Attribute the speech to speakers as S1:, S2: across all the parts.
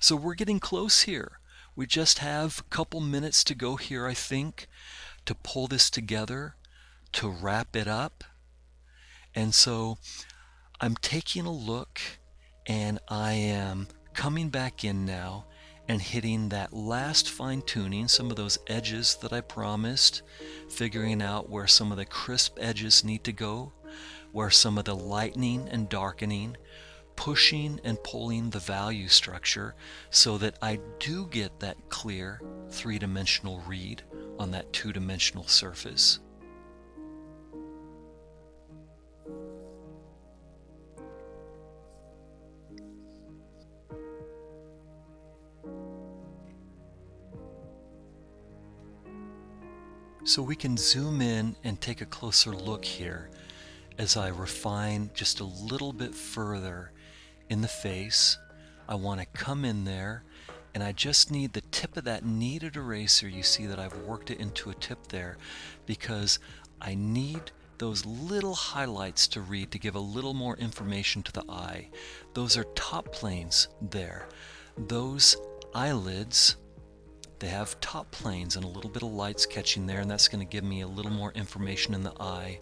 S1: So we're getting close here. We just have a couple minutes to go here, I think, to pull this together, to wrap it up. And so I'm taking a look, and I am coming back in now and hitting that last fine-tuning, some of those edges that I promised, figuring out where some of the crisp edges need to go, where some of the lightening and darkening, pushing and pulling the value structure so that I do get that clear three-dimensional read on that two-dimensional surface. So we can zoom in and take a closer look here as I refine just a little bit further in the face. I want to come in there, and I just need the tip of that kneaded eraser. You see that I've worked it into a tip there because I need those little highlights to read to give a little more information to the eye. Those are top planes there. Those eyelids, they have top planes and a little bit of light's catching there, and that's going to give me a little more information in the eye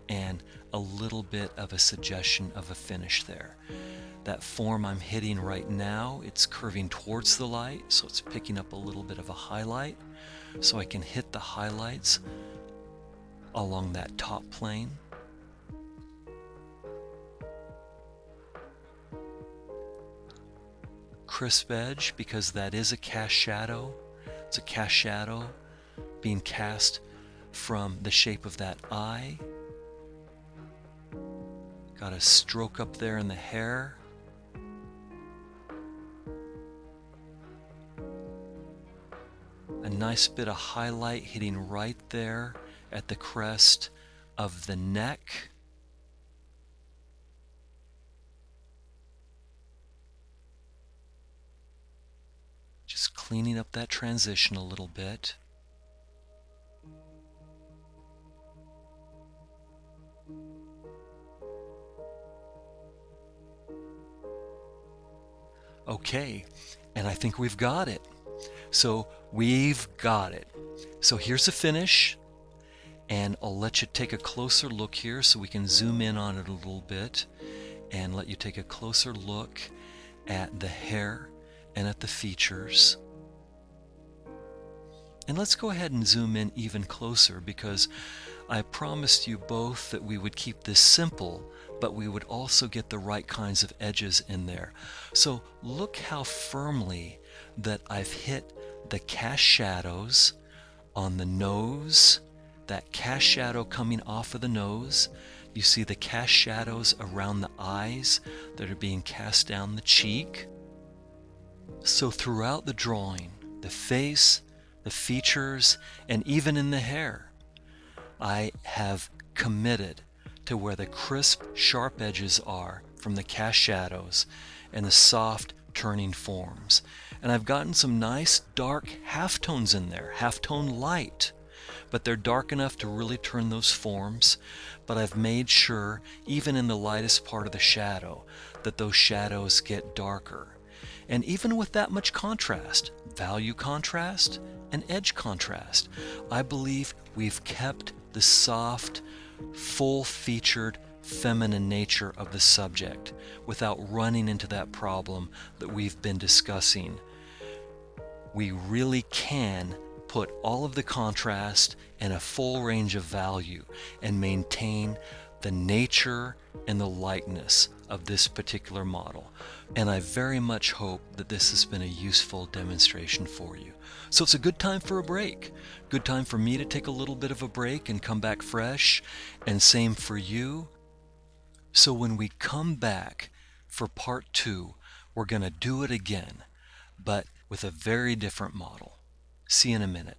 S1: and a little bit of a suggestion of a finish there. That form I'm hitting right now, it's curving towards the light, so it's picking up a little bit of a highlight. So I can hit the highlights along that top plane. Crisp edge, because that is a cast shadow. It's a cast shadow being cast from the shape of that eye. Got a stroke up there in the hair. A nice bit of highlight hitting right there at the crest of the neck. Just cleaning up that transition a little bit. Okay, and I think we've got it. So we've got it. So here's a finish, and I'll let you take a closer look here so we can zoom in on it a little bit and let you take a closer look at the hair and at the features. And let's go ahead and zoom in even closer, because I promised you both that we would keep this simple, but we would also get the right kinds of edges in there. So look how firmly that I've hit the cast shadows on the nose, that cast shadow coming off of the nose. You see the cast shadows around the eyes that are being cast down the cheek. So throughout the drawing, the face, the features, and even in the hair, I have committed to where the crisp, sharp edges are from the cast shadows and the soft, turning forms. And I've gotten some nice dark halftones in there, halftone light, but they're dark enough to really turn those forms. But I've made sure, even in the lightest part of the shadow, that those shadows get darker. And even with that much contrast, value contrast and edge contrast, I believe we've kept the soft, full-featured, feminine nature of the subject without running into that problem that we've been discussing. We really can put all of the contrast and a full range of value and maintain the nature and the likeness of this particular model. And I very much hope that this has been a useful demonstration for you. So it's a good time for a break. Good time for me to take a little bit of a break and come back fresh, and same for you. So when we come back for part 2, we're going to do it again, but with a very different model. See you in a minute.